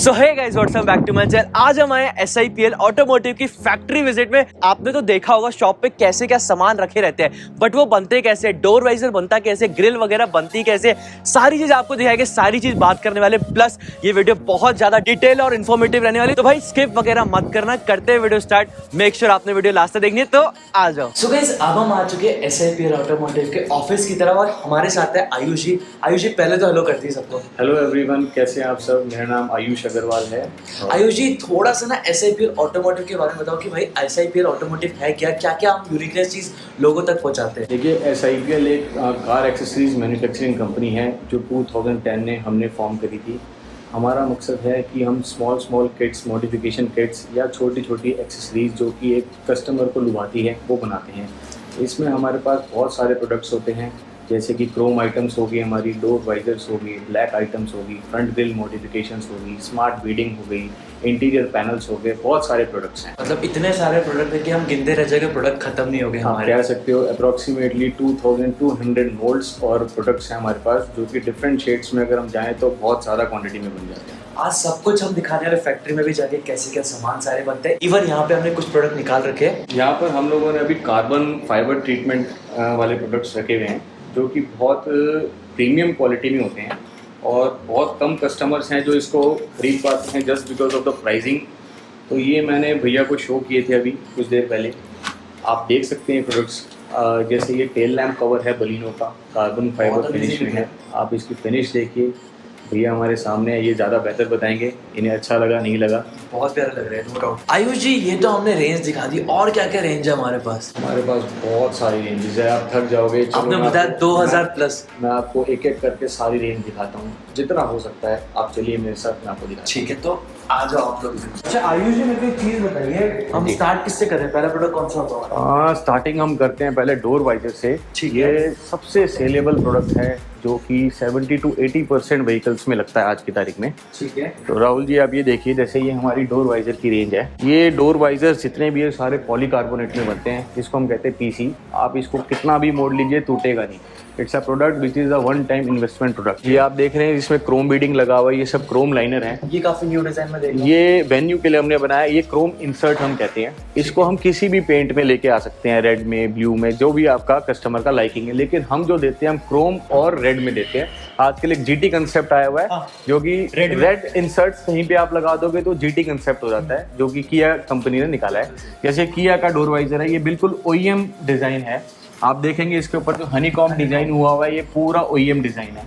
So hey guys what's up back to my channel. आज हम आए SIPL ऑटोमोटिव की फैक्ट्री विजिट में। आपने तो देखा होगा शॉप पे कैसे क्या सामान रखे रहते हैं, बट वो बनते कैसे, डोर वाइजर बनता कैसे, ग्रिल वगैरह बनती कैसे, सारी चीज आपको दिखाएंगे, सारी चीज बात करने वाले। प्लस ये वीडियो बहुत ज्यादा डिटेल और इन्फॉर्मेटिव रहने वाली, तो भाई स्किप वगैरह मत करना। करते हैं वीडियो स्टार्ट। मेक श्योर आपने वीडियो लास्ट तक देखनी है, तो आ जाओ। सो गाइस अब हम आ चुके हैं SIPL ऑटोमोटिव के ऑफिस की तरफ और हमारे साथ है आयुष जी। आयुष जी पहले तो हेलो करती है सबको। हेलो एवरीवन, कैसे हैं आप सब। मेरा नाम आयुष अग्रवाल है। आयुष जी थोड़ा सा ना SIPL ऑटोमोटिव के बारे में बताओ कि भाई SIPL ऑटोमोटिव है क्या, क्या क्या हम यूनिकनेस चीज लोगों तक पहुंचाते हैं। देखिए, SIPL एक कार एक्सेसरीज मैन्युफैक्चरिंग कंपनी है जो 2010 में हमने फॉर्म करी थी। हमारा मकसद है कि हम स्मॉल किट्स, मॉडिफिकेशन किट्स या छोटी छोटी एक्सेसरीज जो कि एक कस्टमर को लुभाती है वो बनाते हैं। इसमें हमारे पास बहुत सारे प्रोडक्ट्स होते हैं, जैसे कि क्रोम आइटम्स होगी, हमारी डोर वाइजर्स होगी, ब्लैक आइटम्स होगी, फ्रंट ग्रिल मॉडिफिकेशंस होगी, स्मार्ट बीडिंग हो गई, इंटीरियर पैनल्स हो गए, बहुत सारे प्रोडक्ट्स हैं। मतलब इतने सारे प्रोडक्ट है कि हम गिनते रह जाएंगे, प्रोडक्ट खत्म नहीं हो गए हमारे। कह सकते हो अप्रॉक्सीमेटली 2200 मोल्ड्स और प्रोडक्ट्स हैं हमारे पास, जो कि डिफरेंट शेड्स में अगर हम जाएँ तो बहुत ज़्यादा क्वान्टिटी में बन जाते हैं। आज सब कुछ हम दिखाने वाले, फैक्ट्री में भी जाके कैसे क्या सामान सारे बनते हैं। इवन यहाँ पे हमने कुछ प्रोडक्ट निकाल रखे हैं। यहाँ पर हम लोगों ने अभी कार्बन फाइबर ट्रीटमेंट वाले प्रोडक्ट्स रखे हुए हैं, जो कि बहुत प्रीमियम क्वालिटी में होते हैं और बहुत कम कस्टमर्स हैं जो इसको खरीद पाते हैं just because of the pricing. तो ये मैंने भैया को शो किए थे अभी कुछ देर पहले। आप देख सकते हैं प्रोडक्ट्स, जैसे ये टेल लैम्प कवर है बलिनो का, कार्बन फाइबर फिनिश में है। आप इसकी फिनिश देखिए, भैया हमारे सामने है, ये ज़्यादा बेहतर बताएंगे इन्हें अच्छा लगा नहीं लगा। बहुत प्यारा लग रहा है, नो डाउट। आयुष जी ये तो हमने रेंज दिखा दी, और क्या क्या रेंज है हमारे पास? हमारे पास बहुत सारी रेंजेस है, आप थक जाओगे। आपने बताया 2000 प्लस। मैं आपको एक एक करके सारी रेंज दिखाता हूँ जितना हो सकता है। आप चलिए मेरे साथ, मैं आपको दिखाता हूँ। ठीक है, तो आ जाओ आप लोग। अच्छा आयुष जी मेरे को एक चीज बताइए, हम स्टार्ट किससे करें? पहला प्रोडक्ट कौन सा होगा? स्टार्टिंग हम करते हैं पहले डोर वाइजर से। ठीक है। ये सबसे सेलेबल प्रोडक्ट है जो कि 70 to 80% व्हीकल्स में लगता है आज की तारीख में। ठीक है। तो राहुल जी आप ये देखिए, जैसे ये हमारी डोर वाइजर की रेंज है। ये डोर वाइजर जितने भी है सारे पॉलीकार्बोनेट में बनते हैं, जिसको हम कहते हैं PC। आप इसको कितना भी मोड़ लीजिए टूटेगा नहीं। It's a product which is a one time investment product. ये आप देख रहे हैं इसमें क्रोम बीडिंग लगा हुआ है, ये सब क्रोम लाइनर है। ये काफी न्यू डिजाइन में देखा। ये वेन्यू के लिए हमने बनाया। ये क्रोम इंसर्ट हम कहते हैं इसको। हम किसी भी पेंट में लेके आ सकते हैं, रेड में, ब्लू में, जो भी आपका कस्टमर का लाइकिंग है। लेकिन हम जो देते हैं हम क्रोम और रेड में देते हैं। आजकल एक GT कंसेप्ट आया हुआ है, जो कि रेड इंसर्ट कहीं पे आप लगा दोगे तो GT कंसेप्ट हो जाता है, जो कि किया कंपनी ने निकाला है। जैसे किया का डोर वाइजर है, ये बिल्कुल OEM डिजाइन है। आप देखेंगे इसके ऊपर जो हनीकॉम डिजाइन हुआ हुआ है, ये पूरा OEM डिजाइन है।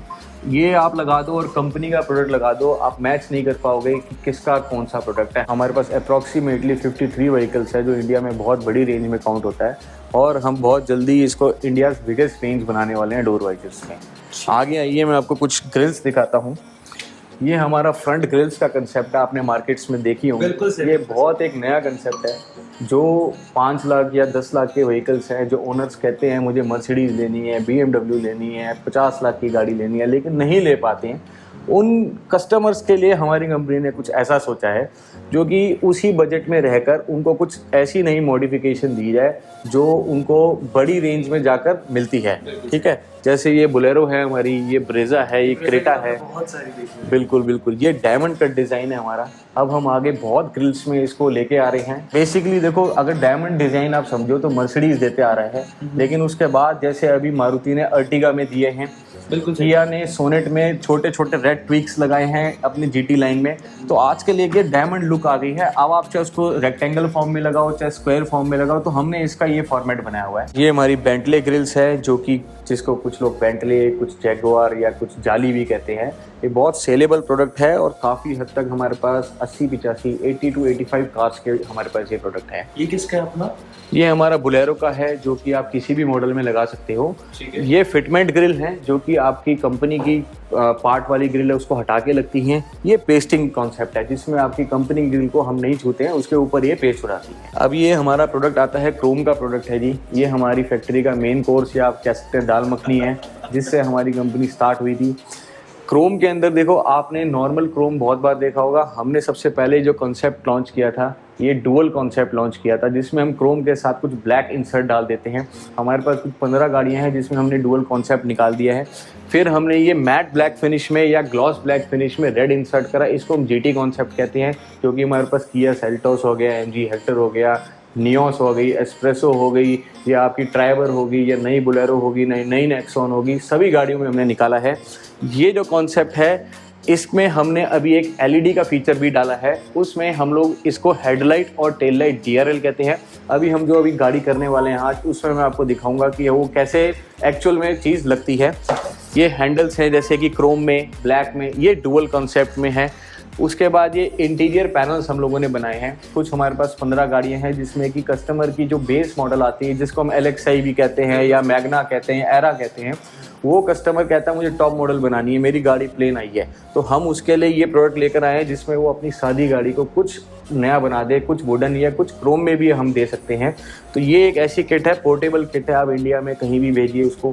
ये आप लगा दो और कंपनी का प्रोडक्ट लगा दो, आप मैच नहीं कर पाओगे कि किसका कौन सा प्रोडक्ट है। हमारे पास अप्रॉक्सीमेटली 53 व्हीकल्स है, जो इंडिया में बहुत बड़ी रेंज में काउंट होता है, और हम बहुत जल्दी इसको इंडिया बिगेस्ट रेंज बनाने वाले हैं डोर वाइजर्स में। आगे आइए, मैं आपको कुछ ग्रिल्स दिखाता हूँ। ये हमारा फ्रंट ग्रिल्स का कंसेप्ट है, आपने मार्केट्स में देखी होंगी। ये बहुत एक नया कंसेप्ट है, जो 5 लाख या 10 लाख के व्हीकल्स हैं, जो ओनर्स कहते हैं मुझे मर्सिडीज लेनी है, BMW लेनी है, 50 लाख की गाड़ी लेनी है, लेकिन नहीं ले पाते हैं। उन कस्टमर्स के लिए हमारी कंपनी ने कुछ ऐसा सोचा है जो कि उसी बजट में रहकर उनको कुछ ऐसी नई मॉडिफिकेशन दी जाए जो उनको बड़ी रेंज में जाकर मिलती है। ठीक है, जैसे ये बोलेरो है हमारी, ये ब्रेजा है, ये क्रेटा है। बहुत सारी बिल्कुल बिल्कुल, ये डायमंड कट डिज़ाइन है हमारा। अब हम आगे बहुत ग्रिल्स में इसको लेके आ रहे हैं। बेसिकली देखो, अगर डायमंड डिज़ाइन आप समझो तो मर्सिडीज देते आ रहा है, लेकिन उसके बाद जैसे अभी मारुति ने अर्टिगा में दिए हैं, बिल्कुल किया ने सोनेट में छोटे छोटे रेड ट्विक्स लगाए हैं अपनी GT लाइन में। तो आज के लिए डायमंड लुक आ गई है। अब आप चाहे उसको रेक्टेंगल फॉर्म में लगाओ चाहे स्क्वायर फॉर्म में लगाओ, तो हमने इसका ये फॉर्मेट बनाया हुआ है। ये हमारी बेंटले ग्रिल्स है, जो कि जिसको कुछ लोग बेंटले, कुछ जैगुआर या कुछ जाली भी कहते हैं। ये बहुत सेलेबल प्रोडक्ट है और काफ़ी हद तक हमारे पास 80-85, 80 to 85 कार्स के हमारे पास ये प्रोडक्ट है। ये किसका है अपना? ये हमारा बोलेरो का है, जो कि आप किसी भी मॉडल में लगा सकते हो। ये फिटमेंट ग्रिल है, जो कि आपकी कंपनी की पार्ट वाली ग्रिल है उसको हटा के लगती हैं। ये पेस्टिंग कॉन्सेप्ट है, जिसमें आपकी कंपनी ग्रिल को हम नहीं छूते हैं, उसके ऊपर ये पेस्ट हो जाती है। अब ये हमारा प्रोडक्ट आता है, क्रोम का प्रोडक्ट है जी। ये हमारी फैक्ट्री का मेन कोर्स या आप कह सकते हैं दाल मखनी है, जिससे हमारी कंपनी स्टार्ट हुई थी। क्रोम के अंदर देखो, आपने नॉर्मल क्रोम बहुत बार देखा होगा। हमने सबसे पहले जो कॉन्सेप्ट लॉन्च किया था, ये डुअल कॉन्सेप्ट लॉन्च किया था, जिसमें हम क्रोम के साथ कुछ ब्लैक इंसर्ट डाल देते हैं। हमारे पास कुछ 15 गाड़ियां हैं जिसमें हमने डुअल कॉन्सेप्ट निकाल दिया है। फिर हमने ये मैट ब्लैक फिनिश में या ग्लॉस ब्लैक फिनिश में रेड इंसर्ट करा। इसको हम जीटी कॉन्सेप्ट कहते हैं, क्योंकि हमारे पास किया सेल्टोस हो गया, एमजी हेक्टर हो गया, नियोस हो गई, एस्प्रेसो हो गई, या आपकी ट्राइबर होगी, या नई बोलेरो होगी, नई नेक्सॉन होगी, सभी गाड़ियों में हमने निकाला है। ये जो कॉन्सेप्ट है, इसमें हमने अभी एक एलईडी का फीचर भी डाला है। उसमें हम लोग इसको हेडलाइट और टेल लाइट DRL कहते हैं। अभी हम जो गाड़ी करने वाले हैं आज, उसमें मैं आपको दिखाऊंगा कि वो कैसे एक्चुअल में चीज़ लगती है। ये हैंडल्स हैं जैसे कि क्रोम में, ब्लैक में, ये डुअल कॉन्सेप्ट में है। उसके बाद ये इंटीरियर पैनल्स हम लोगों ने बनाए हैं। कुछ हमारे पास 15 गाड़ियां हैं जिसमें कि कस्टमर की जो बेस मॉडल आती है, जिसको हम LXI भी कहते हैं या मैग्ना कहते हैं, एरा कहते हैं, वो कस्टमर कहता है मुझे टॉप मॉडल बनानी है, मेरी गाड़ी प्लेन आई है, तो हम उसके लिए ये प्रोडक्ट लेकर आए हैं जिसमें वो अपनी सादी गाड़ी को कुछ नया बना दे, कुछ वुडन या कुछ क्रोम में भी हम दे सकते हैं। तो ये एक ऐसी किट है, पोर्टेबल किट है, आप इंडिया में कहीं भी भेजिए उसको।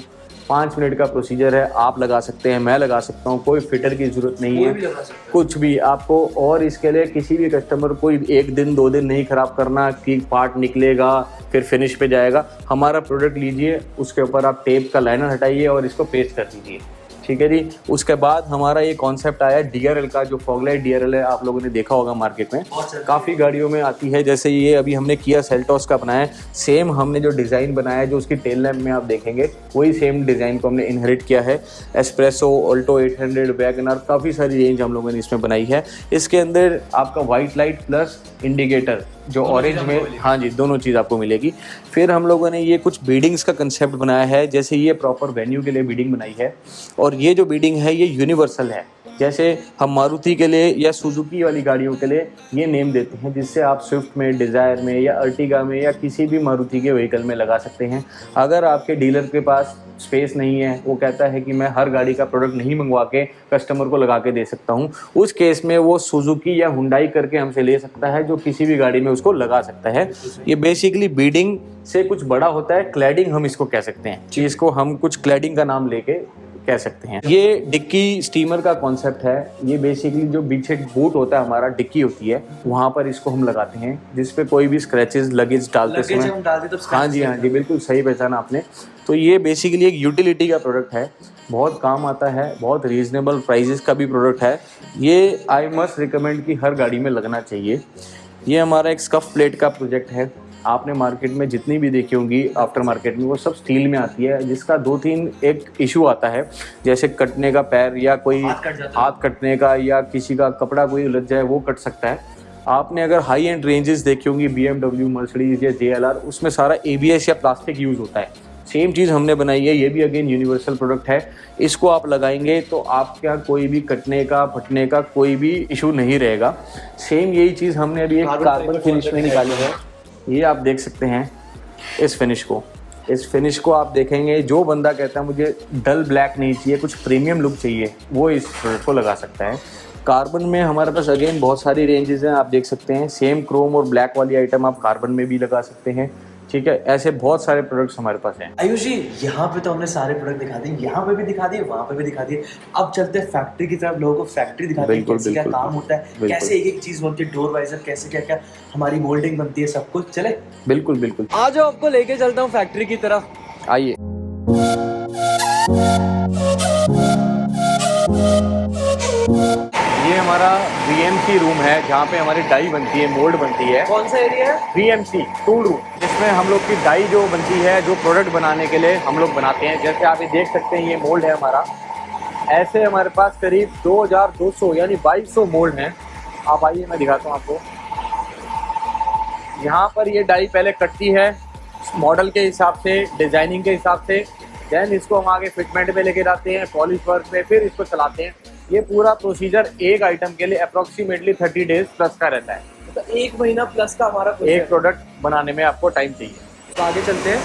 5 मिनट का प्रोसीजर है, आप लगा सकते हैं, मैं लगा सकता हूँ, कोई फिटर की ज़रूरत नहीं है, कुछ भी आपको। और इसके लिए किसी भी कस्टमर को 1 दिन 2 दिन नहीं ख़राब करना कि पार्ट निकलेगा फिर फिनिश पे जाएगा। हमारा प्रोडक्ट लीजिए, उसके ऊपर आप टेप का लाइनर हटाइए और इसको पेस्ट कर दीजिए, ठीक है जी। उसके बाद हमारा ये कॉन्सेप्ट आया DRL का, जो फॉगलाइट DRL है, आप लोगों ने देखा होगा मार्केट में, काफ़ी गाड़ियों में आती है। जैसे ये अभी हमने किया सेल्टोस का बनाया है, सेम हमने जो डिज़ाइन बनाया है, जो उसकी टेल लैम्प में आप देखेंगे, वही सेम डिज़ाइन को हमने इनहेरिट किया है। एस्प्रेसो, ऑल्टो 800, वैगनर, काफ़ी सारी रेंज हम लोगों ने इसमें बनाई है। इसके अंदर आपका वाइट लाइट प्लस इंडिकेटर जो ऑरेंज में, हाँ जी, दोनों चीज़ आपको मिलेगी। फिर हम लोगों ने ये कुछ बीडिंग्स का कंसेप्ट बनाया है, जैसे ये प्रॉपर वेन्यू के लिए बीडिंग बनाई है, और ये जो बीडिंग है ये यूनिवर्सल है। जैसे हम मारुति के लिए या सुजुकी वाली गाड़ियों के लिए ये नेम देते हैं, जिससे आप स्विफ्ट में, डिज़ायर में या अर्टिगा में या किसी भी मारुति के व्हीकल में लगा सकते हैं। अगर आपके डीलर के पास स्पेस नहीं है, वो कहता है कि मैं हर गाड़ी का प्रोडक्ट नहीं मंगवा के कस्टमर को लगा के दे सकता हूँ, उस केस में वो सुजुकी या हुंडई करके हमसे ले सकता है, जो किसी भी गाड़ी में उसको लगा सकता है। ये बेसिकली बीडिंग से कुछ बड़ा होता है, क्लैडिंग हम इसको कह सकते हैं। चीज़ को हम कुछ क्लैडिंग का नाम लेके कह सकते हैं। ये डिक्की स्टीमर का कॉन्सेप्ट है। ये बेसिकली जो पीछे बूट होता है, हमारा डिक्की होती है, वहाँ पर इसको हम लगाते हैं, जिस पे कोई भी स्क्रैचेस लगेज डालते समय, हाँ जी, हाँ जी, बिल्कुल सही पहचाना आपने। तो ये बेसिकली एक यूटिलिटी का प्रोडक्ट है, बहुत काम आता है, बहुत रीजनेबल प्राइजेस का भी प्रोडक्ट है। ये आई मस्ट रिकमेंड कि हर गाड़ी में लगना चाहिए। ये हमारा एक स्कफ प्लेट का प्रोजेक्ट है। आपने मार्केट में जितनी भी देखी होंगी आफ्टर मार्केट में, वो सब स्टील में आती है, जिसका 2-3 एक इशू आता है, जैसे कटने का पैर या कोई हाथ कटने का, या किसी का कपड़ा कोई उलझ जाए वो कट सकता है। आपने अगर हाई एंड रेंजेस देखी होंगी, BMW, मर्सिडीज या JLR, उसमें सारा ABS या प्लास्टिक यूज़ होता है। सेम चीज़ हमने बनाई है, ये भी अगेन यूनिवर्सल प्रोडक्ट है। इसको आप लगाएंगे तो आपका कोई भी कटने का, फटने का कोई भी इशू नहीं रहेगा। सेम यही चीज़ हमने अभी एक कार्बन फिनिश में निकाली है। ये आप देख सकते हैं इस फिनिश को आप देखेंगे, जो बंदा कहता है मुझे डल ब्लैक नहीं चाहिए, कुछ प्रीमियम लुक चाहिए, वो इस प्रोडक्ट को लगा सकता है। कार्बन में हमारे पास अगेन बहुत सारी रेंजेस हैं, आप देख सकते हैं। सेम क्रोम और ब्लैक वाली आइटम आप कार्बन में भी लगा सकते हैं, ठीक है। ऐसे बहुत सारे प्रोडक्ट्स हमारे पास हैं। आयुष जी, यहाँ पे तो हमने सारे प्रोडक्ट दिखा दिए, यहाँ पे भी दिखा दिए, वहाँ पे भी दिखा दिए। अब चलते हैं फैक्ट्री की तरफ, लोगों को फैक्ट्री दिखाते हैं, कैसे क्या काम होता है, कैसे एक एक चीज बनती है, डोर वाइजर कैसे क्या क्या हमारी मोल्डिंग बनती है, सब कुछ। चले बिल्कुल बिल्कुल, आ जाओ, आपको लेके चलता हूँ फैक्ट्री की तरफ, आइए। ये हमारा VMC रूम है, जहाँ पे हमारी डाई बनती है, मोल्ड बनती है। कौन सा एरिया है? VMC टूल रूम, जिसमें हम लोग की डाई जो बनती है, जो प्रोडक्ट बनाने के लिए हम लोग बनाते हैं। जैसे आप ये देख सकते हैं, ये मोल्ड है हमारा। ऐसे हमारे पास करीब 2200 यानी 2200 मोल्ड हैं। आप आइए, मैं दिखाता हूँ आपको। यहाँ पर ये डाई पहले कटती है मॉडल के हिसाब से, डिजाइनिंग के हिसाब से, देन इसको हम आगे फिटमेंट पे लेके जाते हैं, पॉलिश वर्क पे, फिर इसको चलाते हैं। ये पूरा प्रोसीजर एक आइटम के लिए अप्रोक्सीमेटली 30 डेज प्लस का रहता है। तो 1 महीना प्लस का हमारा एक प्रोडक्ट बनाने में आपको टाइम चाहिए। तो आगे चलते हैं।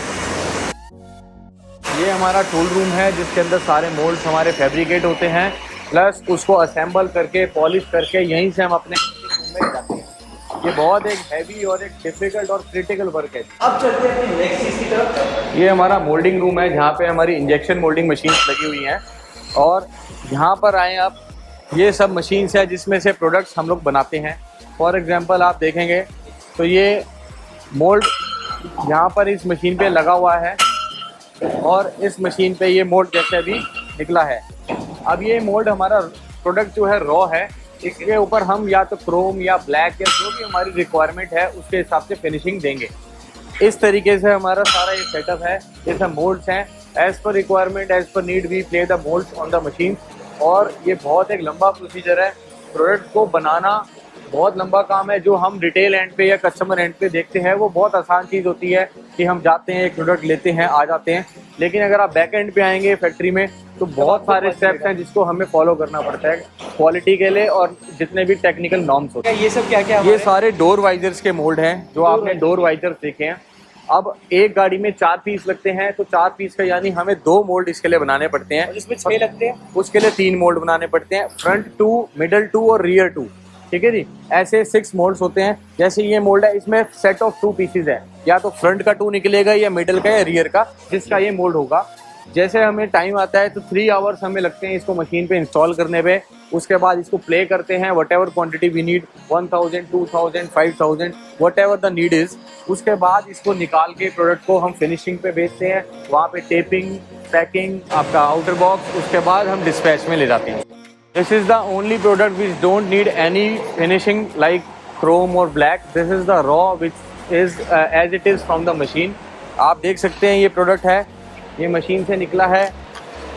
ये हमारा टूल रूम है, जिसके अंदर सारे मोल्ड्स हमारे फैब्रिकेट होते हैं, प्लस उसको असेंबल करके, पॉलिश करके यहीं से हम अपने रूम में जाते हैं। ये बहुत एक हैवी और एक डिफिकल्ट और क्रिटिकल वर्क है। अब चलते हैं अपनी नेक्स्ट चीज की तरफ। ये हमारा मोल्डिंग रूम है, जहाँ पे हमारी इंजेक्शन मोल्डिंग मशीन्स लगी हुई हैं, और यहाँ पर आए आप, ये सब मशीन्स है जिसमें से प्रोडक्ट्स हम लोग बनाते हैं। फॉर एग्जांपल आप देखेंगे तो ये मोल्ड यहाँ पर इस मशीन पे लगा हुआ है और इस मशीन पे ये मोल्ड जैसे अभी निकला है। अब ये मोल्ड हमारा प्रोडक्ट जो है रॉ है, इसके ऊपर हम या तो क्रोम या ब्लैक या जो भी हमारी रिक्वायरमेंट है उसके हिसाब से फिनिशिंग देंगे। इस तरीके से हमारा सारा ये सेटअप है। ये सब मोल्ड्स हैं, as per requirement as per need we play the moulds on the machine. और ये बहुत एक लंबा प्रोसीजर है, प्रोडक्ट को बनाना बहुत लंबा काम है। जो हम रिटेल एंड पे या कस्टमर एंड पे देखते हैं वो बहुत आसान चीज़ होती है कि हम जाते हैं, एक प्रोडक्ट लेते हैं, आ जाते हैं। लेकिन अगर आप बैक एंड पे आएंगे फैक्ट्री में तो बहुत सारे स्टेप्स हैं जिसको हमें फॉलो करना पड़ता है क्वालिटी के लिए और जितने भी टेक्निकल नॉर्म्स होते हैं। ये सब क्या क्या? ये सारे डोर वाइजर्स के मोल्ड हैं जो आपने डोर वाइजर्स देखे हैं। अब एक गाड़ी में 4 पीस लगते हैं तो 4 पीस का यानी हमें 2 मोल्ड इसके लिए बनाने पड़ते हैं। इसमें 6 लगते हैं, उसके लिए 3 मोल्ड बनाने पड़ते हैं, फ्रंट 2, मिडल 2 और रियर 2। ठीक है जी, ऐसे 6 मोल्ड्स होते हैं। जैसे ये मोल्ड है, इसमें सेट ऑफ 2 पीसेज है, या तो फ्रंट का 2 निकलेगा या मिडल का या रियर का, जिसका ये मोल्ड होगा। जैसे हमें टाइम आता है तो 3 आवर्स हमें लगते हैं इसको मशीन पे इंस्टॉल करने पे। उसके बाद इसको प्ले करते हैं, whatever quantity we need, 1000, 2000, 5000, whatever the need is. उसके बाद इसको निकाल के प्रोडक्ट को हम फिनिशिंग पे भेजते हैं, वहाँ पे टेपिंग, पैकिंग, आपका आउटर बॉक्स, उसके बाद हम डिस्पैच में ले जाते हैं। This is the only product which don't need any finishing like chrome और black. This is the raw which is as it is from the machine. आप देख सकते हैं ये प्रोडक्ट है, ये मशीन से निकला है,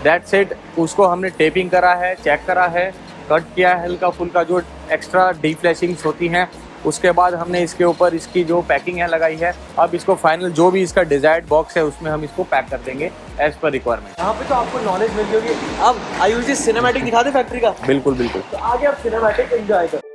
दैट्स इट। उसको हमने टेपिंग करा है, चेक करा है, कट किया है हल्का फुल्का जो एक्स्ट्रा डीफ्लैशिंग्स होती हैं। उसके बाद हमने इसके ऊपर इसकी जो पैकिंग है लगाई है। अब इसको फाइनल जो भी इसका डिजायर्ड बॉक्स है उसमें हम इसको पैक कर देंगे एज पर रिक्वायरमेंट। यहाँ पे तो आपको नॉलेज मिल गई होगी। अब आयुष जी सिनेमैटिक दिखा दे फैक्ट्री का। बिल्कुल बिल्कुल। तो आगे आप सिनेमैटिक एंजॉय करो।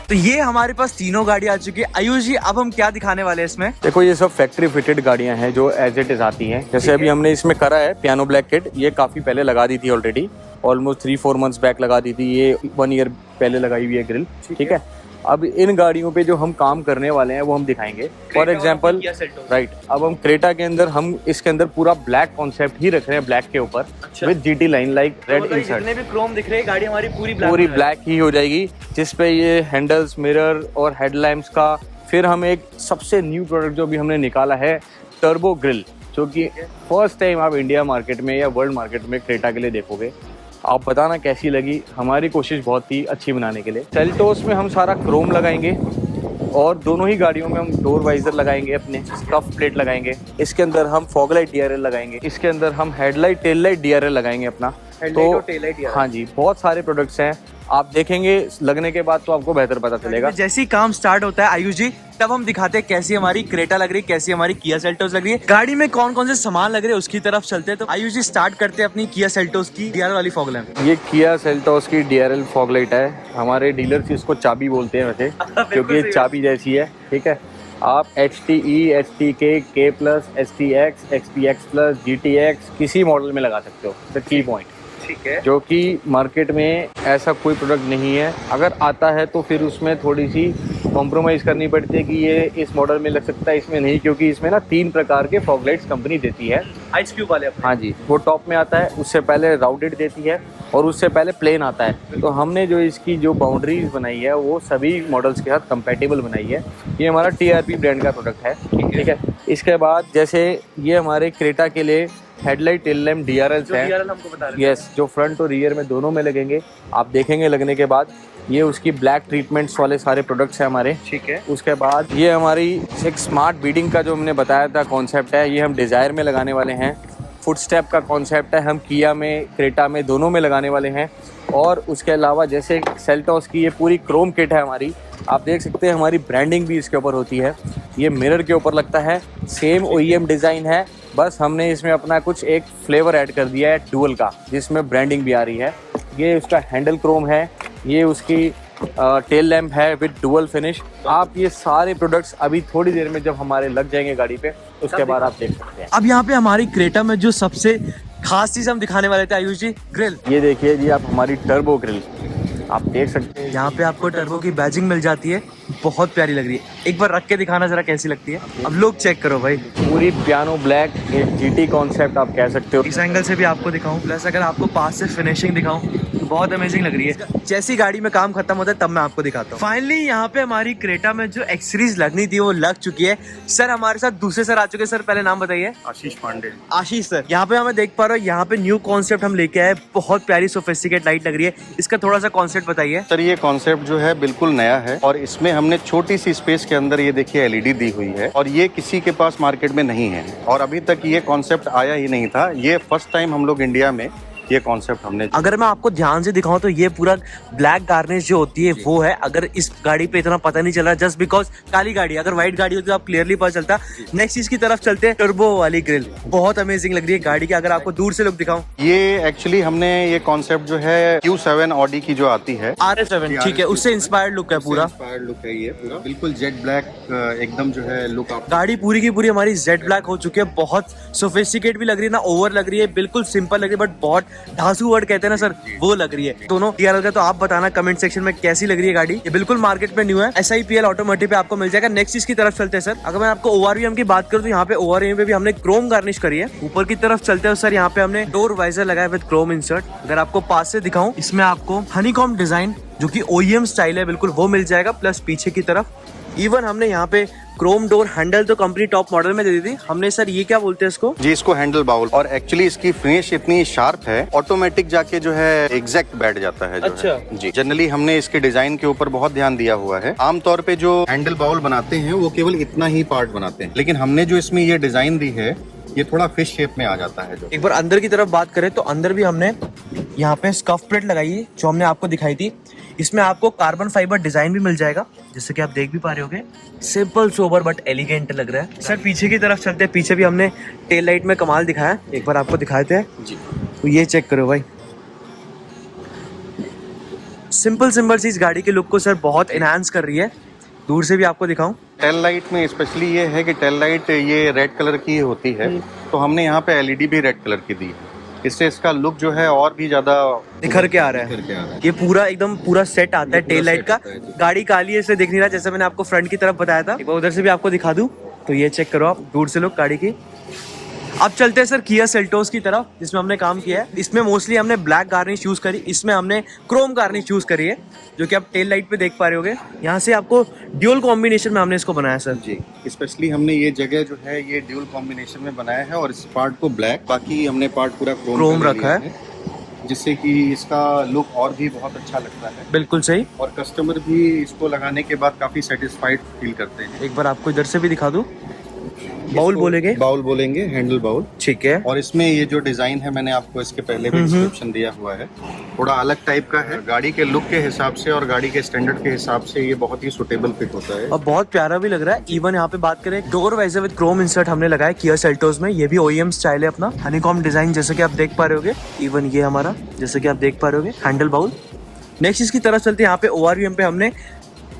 तो ये हमारे पास तीनों गाड़ी आ चुकी है। आयुष जी अब हम क्या दिखाने वाले हैं इसमें? देखो ये सब फैक्ट्री फिटेड गाड़ियां हैं जो एज इट इज आती हैं। जैसे अभी हमने इसमें करा है पियानो ब्लैक किट, ये काफी पहले लगा दी थी ऑलरेडी, ऑलमोस्ट 3-4 मंथ्स बैक लगा दी थी। ये 1 ईयर पहले लगाई हुई है ग्रिल। ठीक है, अब इन गाड़ियों पे जो हम काम करने वाले हैं वो हम दिखाएंगे। फॉर एग्जांपल राइट, अब हम क्रेटा के अंदर हम इसके अंदर पूरा ब्लैक कॉन्सेप्ट ही रख रहे हैं, ब्लैक के ऊपर with GT line like red insert. जितने भी क्रोम दिख रहे हैं गाड़ी हमारी पूरी ब्लैक ही हो जाएगी, जिस पे ये हैंडल्स, मिरर और हेडलैम्प्स का। फिर हम एक सबसे न्यू प्रोडक्ट जो भी हमने निकाला है, टर्बो ग्रिल, जो कि फर्स्ट टाइम आप इंडिया मार्केट में या वर्ल्ड मार्केट में क्रेटा के लिए देखोगे। आप बताना कैसी लगी। हमारी कोशिश बहुत ही अच्छी बनाने के लिए। सेल्टोस में हम सारा क्रोम लगाएंगे और दोनों ही गाड़ियों में हम डोर वाइजर लगाएंगे, अपने स्कफ प्लेट लगाएंगे। इसके अंदर हम फॉग लाइट DRL लगाएंगे, इसके अंदर हम हेडलाइट टेल लाइट DRL लगाएंगे अपना। तो हाँ जी, बहुत सारे प्रोडक्ट्स हैं, आप देखेंगे लगने के बाद तो आपको बेहतर पता चलेगा। जैसे ही काम स्टार्ट होता है आयुष जी, तब हम दिखाते हैं कैसी हमारी क्रेटा लग रही है, कैसी हमारी किया सेल्टोस लग रही है। गाड़ी में कौन कौन से सामान लग रहे हैं उसकी तरफ चलते हैं। तो आयुष जी स्टार्ट करते हैं अपनी किया सेल्टोस की DRL वाली फॉग लैम्प। ये किया सेल्टोस की DRL फॉग लाइट है। हमारे डीलर्स इसको चाबी बोलते हैं वैसे, क्योंकि ये चाबी जैसी है। ठीक है, आप HTE, HTK, K+, STX, XPX+, GTX किसी मॉडल में लगा सकते हो। द की पॉइंट, ठीक है, जो कि मार्केट में ऐसा कोई प्रोडक्ट नहीं है। अगर आता है तो फिर उसमें थोड़ी सी कॉम्प्रोमाइज करनी पड़ती है कि ये इस मॉडल में लग सकता है, इसमें नहीं, क्योंकि इसमें ना 3 प्रकार के फॉग लाइट्स कंपनी देती है। आइस क्यूब वाले अपने। हाँ जी, वो टॉप में आता है, उससे पहले राउटेड देती है और उससे पहले प्लेन आता है। तो हमने जो इसकी जो बाउंड्रीज बनाई है वो सभी मॉडल्स के साथ कंपैटिबल बनाई है। ये हमारा TRP ब्रांड का प्रोडक्ट है। ठीक है, इसके बाद जैसे ये हमारे क्रेटा के लिए हेडलाइट टेल लैम्प DRLs जो हैं। DRL हमको बता रहे थे। यस, जो फ्रंट और रियर में दोनों में लगेंगे, आप देखेंगे लगने के बाद। ये उसकी ब्लैक ट्रीटमेंट्स वाले सारे प्रोडक्ट्स हैं हमारे। ठीक है। उसके बाद ये हमारी एक स्मार्ट बीडिंग का जो हमने बताया था कॉन्सेप्ट है, ये हम डिज़ायर में लगाने वाले हैं। फुटस्टेप का कॉन्सेप्ट है, हम किया में, क्रेटा में, दोनों में लगाने वाले हैं। और उसके अलावा जैसे सेल्टॉस की ये पूरी क्रोम किट है हमारी, आप देख सकते हैं हमारी ब्रांडिंग भी इसके ऊपर होती है। ये मिरर के ऊपर लगता है, सेम OEM डिज़ाइन है, बस हमने इसमें अपना कुछ एक फ्लेवर ऐड कर दिया है डुअल का, जिसमें ब्रांडिंग भी आ रही है। ये उसका हैंडल क्रोम है, ये उसकी टेल लैम्प है विद डुअल फिनिश। आप ये सारे प्रोडक्ट्स अभी थोड़ी देर में जब हमारे लग जाएंगे गाड़ी पे, उसके बाद आप देख सकते हैं। अब यहाँ पे हमारी क्रेटा में जो सबसे खास चीज हम दिखाने वाले थे आयुष जी, ग्रिल। ये देखिए जी, आप हमारी टर्बो ग्रिल आप देख सकते हैं। यहाँ पे आपको टर्बो की बैजिंग मिल जाती है, बहुत प्यारी लग रही है। एक बार रख के दिखाना जरा कैसी लगती है। अब लोग चेक करो भाई, पूरी पियानो ब्लैक, ये GT कॉन्सेप्ट आप कह सकते हो। इस एंगल से भी आपको दिखाऊं, प्लस अगर आपको पास से फिनिशिंग दिखाऊं तो बहुत अमेजिंग लग रही है। जैसी गाड़ी में काम खत्म होता है तब मैं आपको दिखाता हूँ। फाइनली यहाँ पे हमारी क्रेटा में जो एक्सेसरीज लगनी थी वो लग चुकी है। सर हमारे साथ दूसरे सर आ चुके हैं। सर पहले नाम बताइए। आशीष पांडे। आशीष सर, यहाँ पे हमें देख पा रहे हो, यहाँ पे न्यू कॉन्सेप्ट हम लेके आए, बहुत प्यारी सोफिस्टिकेट लाइट लग रही है। इसका थोड़ा सा कॉन्सेप्ट बताइए। सर ये कॉन्सेप्ट जो है बिल्कुल नया है और इसमें हमने छोटी सी स्पेस के अंदर ये देखिए LED दी हुई है और ये किसी के पास मार्केट में नहीं है और अभी तक ये कॉन्सेप्ट आया ही नहीं था। ये फर्स्ट टाइम हम लोग इंडिया में ये कॉन्सेप्ट हमने। अगर मैं आपको ध्यान से दिखाऊं तो ये पूरा ब्लैक गार्निश जो होती है वो है। अगर इस गाड़ी पे इतना पता नहीं चल रहा जस्ट बिकॉज काली गाड़ी, अगर व्हाइट गाड़ी होती तो आप क्लियरली पता चलता। नेक्स्ट चीज की तरफ चलते हैं, टर्बो वाली ग्रिल बहुत अमेजिंग लग रही है गाड़ी की। अगर आपको दूर से लुक दिखाऊं, ये एक्चुअली हमने ये कॉन्सेप्ट जो है Q7 ऑडी की जो आती है RS7, ठीक है, उससे इंस्पायर्ड लुक है पूरा। इंस्पायर्ड लुक है ये पूरा, बिल्कुल जेट ब्लैक एकदम जो है लुक आप। गाड़ी पूरी की पूरी हमारी जेट ब्लैक हो चुकी है, बहुत सोफिस्टिकेट भी लग रही है ना, ओवर लग रही है, बिल्कुल सिंपल लग रही है बट बहुत ढांसू वर्ड कहते हैं ना सर, वो लग रही है दोनों DRL का। तो आप बताना कमेंट सेक्शन में कैसी लग रही है गाड़ी। ये बिल्कुल मार्केट में न्यू है, SIPL ऑटोमोटिव पे आपको मिल जाएगा। नेक्स्ट चीज की तरफ चलते हैं सर। अगर मैं आपको ORVM की बात करूं तो यहाँ पे ORVM पे भी हमने क्रोम गार्निश करी है। ऊपर की तरफ चलते हैं सर, यहाँ पे हमने डोर वाइजर लगाया विद क्रोम इंसर्ट। अगर आपको पास से दिखाऊं, इसमें आपको हनीकॉम डिजाइन जो कि OEM स्टाइल है बिल्कुल वो मिल जाएगा। प्लस पीछे की तरफ इवन हमने यहाँ पे क्रोम डोर हैंडल तो कंपनी टॉप मॉडल में दे दी थी हमने। सर ये क्या बोलते हैं इसको? जी इसको हैंडल बाउल, और एक्चुअली इसकी फिनिश इतनी शार्प है, ऑटोमेटिक जाके जो है एग्जैक्ट बैठ जाता है जो अच्छा है। जी जनरली हमने इसके डिजाइन के ऊपर बहुत ध्यान दिया हुआ है। आमतौर पे जो हैंडल बाउल बनाते हैं वो केवल इतना ही पार्ट बनाते हैं, लेकिन हमने जो इसमें ये डिजाइन दी है ये थोड़ा फिश शेप में आ जाता है। जो एक बार अंदर की तरफ बात करें तो अंदर भी हमने यहाँ पे स्कफ प्लेट लगाई है जो हमने आपको दिखाई थी। इसमें आपको कार्बन फाइबर डिजाइन भी मिल जाएगा, जैसे कि आप देख भी पा रहे होगे। सिंपल सोबर बट एलिगेंट लग रहा है। सर पीछे की तरफ चलते हैं, पीछे भी हमने टेल लाइट में कमाल दिखाया, एक बार आपको दिखाते हैं जी। तो ये चेक करो भाई, सिंपल सी इस गाड़ी के लुक को सर बहुत एनहांस कर रही है। दूर से भी आपको दिखाऊं, टेल लाइट में स्पेशली ये है कि टेल लाइट ये रेड कलर की होती है, तो हमने यहाँ पे LED भी रेड कलर की दी है। इससे इसका लुक जो है और भी ज्यादा निखर के आ रहा है। ये पूरा एकदम पूरा सेट आता है टेल लाइट का। गाड़ी काली है इससे दिख नहीं रहा, जैसे मैंने आपको फ्रंट की तरफ बताया था। एक बार उधर से भी आपको दिखा दूं तो ये चेक करो आप, दूर से लुक गाड़ी की। अब चलते हैं सर किया सेल्टोस की तरफ, जिसमें हमने काम किया है। इसमें मोस्टली हमने ब्लैक गार्निश यूज करी, इसमें हमने क्रोम गार्निश यूज करी है, जो कि आप टेल लाइट पे देख पा रहे होगे। यहाँ से आपको ड्यूल कॉम्बिनेशन में हमने इसको बनाया सर। जी स्पेशली हमने ये जगह जो है ये ड्यूल कॉम्बिनेशन में बनाया है और इस पार्ट को ब्लैक, बाकी हमने पार्ट पूरा क्रोम रखा है, जिससे कि इसका लुक और भी बहुत अच्छा लगता है। बिल्कुल सही। और कस्टमर भी इसको लगाने के बाद काफी सेटिस्फाइड फील करते हैं। एक बार आपको इधर से भी दिखा दूं, बाउल बोलेंगे, बाउल बोलेंगे, हैंडल बाउल, ठीक है। और इसमें ये जो डिजाइन है मैंने आपको इसके पहले भी डिस्क्रिप्शन दिया हुआ है, थोड़ा अलग टाइप का है। गाड़ी के लुक के हिसाब से और गाड़ी के स्टैंडर्ड के हिसाब से ये बहुत ही सुटेबल फिट होता है और बहुत प्यारा भी लग रहा है। इवन यहाँ पे बात करें, door visor with chrome insert हमने लगाया किया सेल्टोस में, ये भी OEM स्टाइल है अपना। हनीकॉम डिजाइन जैसे कि आप देख पा रहे होगे, इवन ये हमारा जैसे कि आप देख पा रहे होगे हैंडल बाउल। नेक्स्ट इसकी तरफ चलते हैं, यहाँ पे ORVM पे हमने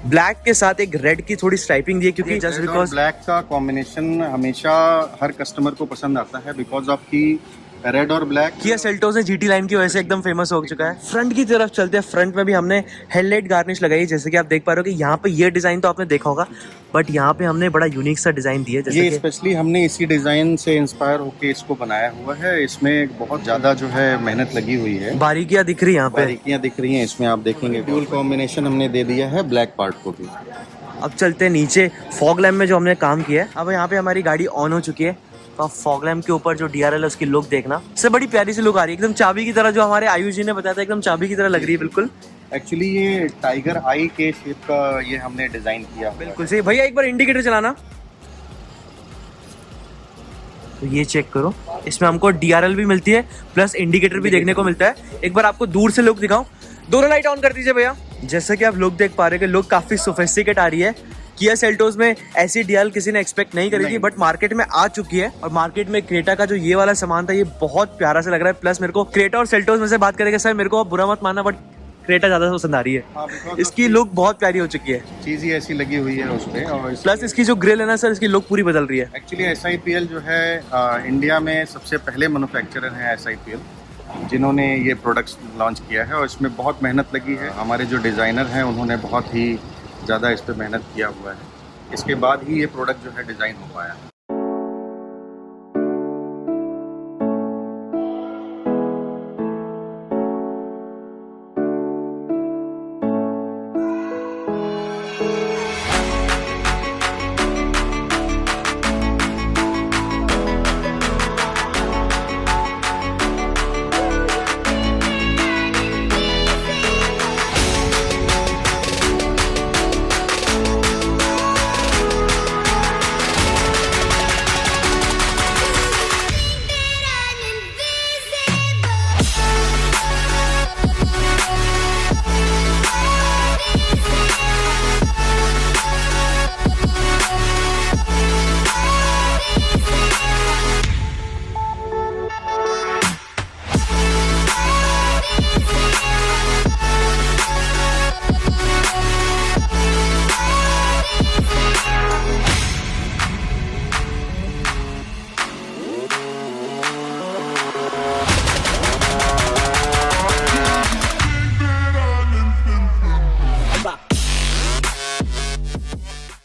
ब्लैक के साथ एक रेड की थोड़ी स्ट्राइपिंग दी है, क्योंकि जस्ट बिकॉज ब्लैक का कॉम्बिनेशन हमेशा हर कस्टमर को पसंद आता है, बिकॉज ऑफ की रेड और ब्लैक। किया सेल्टोस है GT लाइन की वजह से एकदम फेमस हो चुका है। फ्रंट की तरफ चलते हैं, फ्रंट में भी हमने हेडलाइट गार्निश लगाई, जैसे कि आप देख पा रहे हो कि यहाँ पे ये डिजाइन तो आपने देखा होगा, बट यहाँ पे हमने बड़ा यूनिक सा डिजाइन दिया है। जैसे ये स्पेशली हमने इसी डिजाइन से इंस्पायर होके इसको बनाया हुआ है। इसमें बहुत ज्यादा जो है मेहनत लगी हुई है, बारीकियां दिख रही है यहाँ पे, बारीकियां दिख रही हैं इसमें। आप देखेंगे ड्यूल कॉम्बिनेशन हमने दे दिया है ब्लैक पार्ट को भी। अब चलते हैं नीचे, फॉग लैम्प में जो हमने काम किया है। अब यहाँ पे हमारी गाड़ी ऑन हो चुकी है, तो फॉग लैम्प के ऊपर जो DRL है उसकी लुक देखना, इससे बड़ी प्यारी सी लुक आ रही है, एकदम चाबी की तरह, जो हमारे आयुष जी ने बताया था एकदम चाबी की तरह लग रही है बिल्कुल। एक्चुअली ये टाइगर आई के शेप का ये हमने डिजाइन किया हुआ है। बिल्कुल सही भैया, एक बार इंडिकेटर चलाना। तो ये चेक करो, इसमें हमको DRL भी मिलती है प्लस इंडिकेटर भी देखने को मिलता है। एक बार आपको दूर से लुक दिखाऊं, दोनों लाइट ऑन कर दीजिए भैया। जैसा कि आप लुक देख पा रहे हैं कि लुक काफी सोफिस्टिकेट आ रही है। किया सेल्टोस में ऐसी DRL किसी ने एक्सपेक्ट नहीं करी थी, बट मार्केट में आ चुकी है। और मार्केट में क्रेटा का जो ये वाला सामान था ये बहुत प्यारा से लग रहा है। प्लस मेरे को क्रेटा और सेल्टोस में से बात करेंगे सर, मेरे को आप बुरा मत मानना, बट क्रेटा ज्यादा पसंद आ रही है। इसकी लुक बहुत प्यारी हो चुकी है, चीज ही ऐसी लगी हुई है उसपे। और प्लस इसकी जो ग्रिल है ना सर, इसकी लुक पूरी बदल रही है। एक्चुअली SIPL जो है इंडिया में सबसे पहले मैन्युफैक्चरर हैं SIPL, जिन्होंने ये प्रोडक्ट्स लॉन्च किया है और इसमें बहुत मेहनत लगी है। हमारे जो डिज़ाइनर हैं उन्होंने बहुत ही ज़्यादा इस पर मेहनत किया हुआ है, इसके बाद ही ये प्रोडक्ट जो है डिज़ाइन हो पाया है।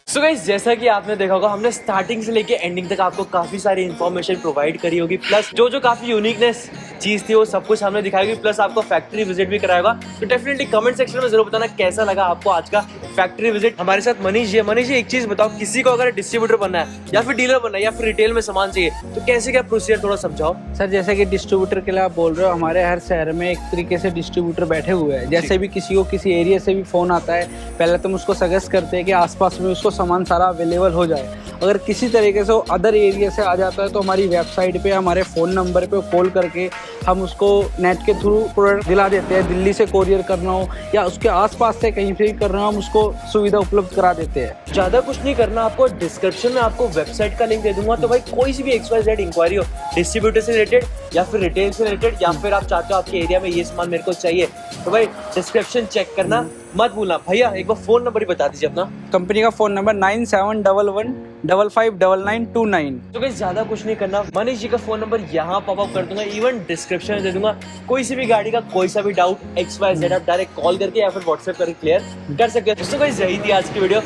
सो गाइस, जैसा कि आपने देखा होगा हमने स्टार्टिंग से लेके एंडिंग तक आपको काफी सारी इन्फॉर्मेशन प्रोवाइड करी होगी। प्लस जो काफी यूनिकनेस चीज थी वो सब कुछ हमने दिखाई होगी। प्लस आपको फैक्ट्री विजिट भी कराएगा। तो डेफिनेटली कमेंट सेक्शन में जरूर बताना कैसा लगा आपको आज का फैक्ट्री विजिट। हमारे साथ मनीष जी। मनीष जी, एक चीज बताओ, किसी को अगर डिस्ट्रीब्यूटर बनना है या फिर डीलर बनना है या फिर रिटेल में सामान चाहिए तो कैसे क्या प्रोसीजर, थोड़ा समझाओ। सर जैसे कि डिस्ट्रीब्यूटर के लिए आप बोल रहे हो, हमारे हर शहर में एक तरीके से डिस्ट्रीब्यूटर बैठे हुए हैं। जैसे भी किसी को किसी एरिया से भी फ़ोन आता है, पहले तो हम उसको सजेस्ट करते हैं कि आसपास में उसको सामान सारा अवेलेबल हो जाए। अगर किसी तरीके से वो अदर एरिया से आ जाता है तो हमारी वेबसाइट पे हमारे फ़ोन नंबर पे कॉल करके हम उसको नेट के थ्रू प्रोडक्ट दिला देते हैं। दिल्ली से कोरियर करना हो या उसके आसपास से कहीं से भी करना हो, हम उसको सुविधा उपलब्ध करा देते हैं। ज्यादा कुछ नहीं करना आपको, डिस्क्रिप्शन में आपको वेबसाइट का लिंक दे दूंगा। तो भाई कोई सी भी XYZ इंक्वायरी हो डिस्ट्रीब्यूटर से रिलेटेड या फिर रिटेल से रिलेटेड या फिर आप चाहते हो आपके एरिया में ये सामान मेरे को चाहिए, तो भाई डिस्क्रिप्शन चेक करना मत भूलना। भैया एक बार फोन नंबर ही बता दीजिए अपना। कंपनी का फ़ोन नंबर 9711555929। तो गाइस ज्यादा कुछ नहीं करना, मनीष जी का फोन नंबर यहाँ पॉपअप कर दूंगा, इवन डिस्क्रिप्शन में दे दूंगा। कोई सी भी गाड़ी का कोई सा भी डाउट XYZ आप डायरेक्ट कॉल करके या फिर व्हाट्सएप करके क्लियर कर सकते हैं। दोस्तों गाइस यही थी आज की वीडियो।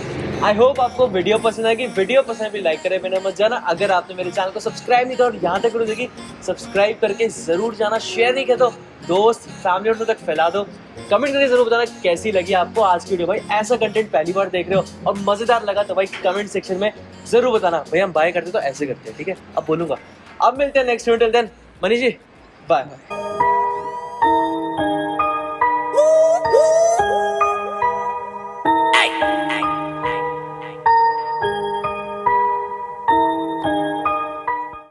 आई होप आपको वीडियो पसंद आएगी। वीडियो पसंद भी लाइक करें, मैंने मत जाना। अगर आपने मेरे चैनल को सब्सक्राइब नहीं किया और यहाँ तक वीडियो देखी, सब्सक्राइब करके जरूर जाना। शेयर नहीं किया तो दोस्त फैमिली और तक फैला दो। कमेंट करके जरूर बताना कैसी लगी आपको आज की वीडियो। भाई ऐसा कंटेंट पहली बार देख रहे हो और मजेदार लगा तो भाई कमेंट सेक्शन में जरूर बताना। भाई हम बाय करते तो ऐसे करते हैं, ठीक है? अब बोलूंगा। अब मिलते हैं next video. Then Manish ji bye.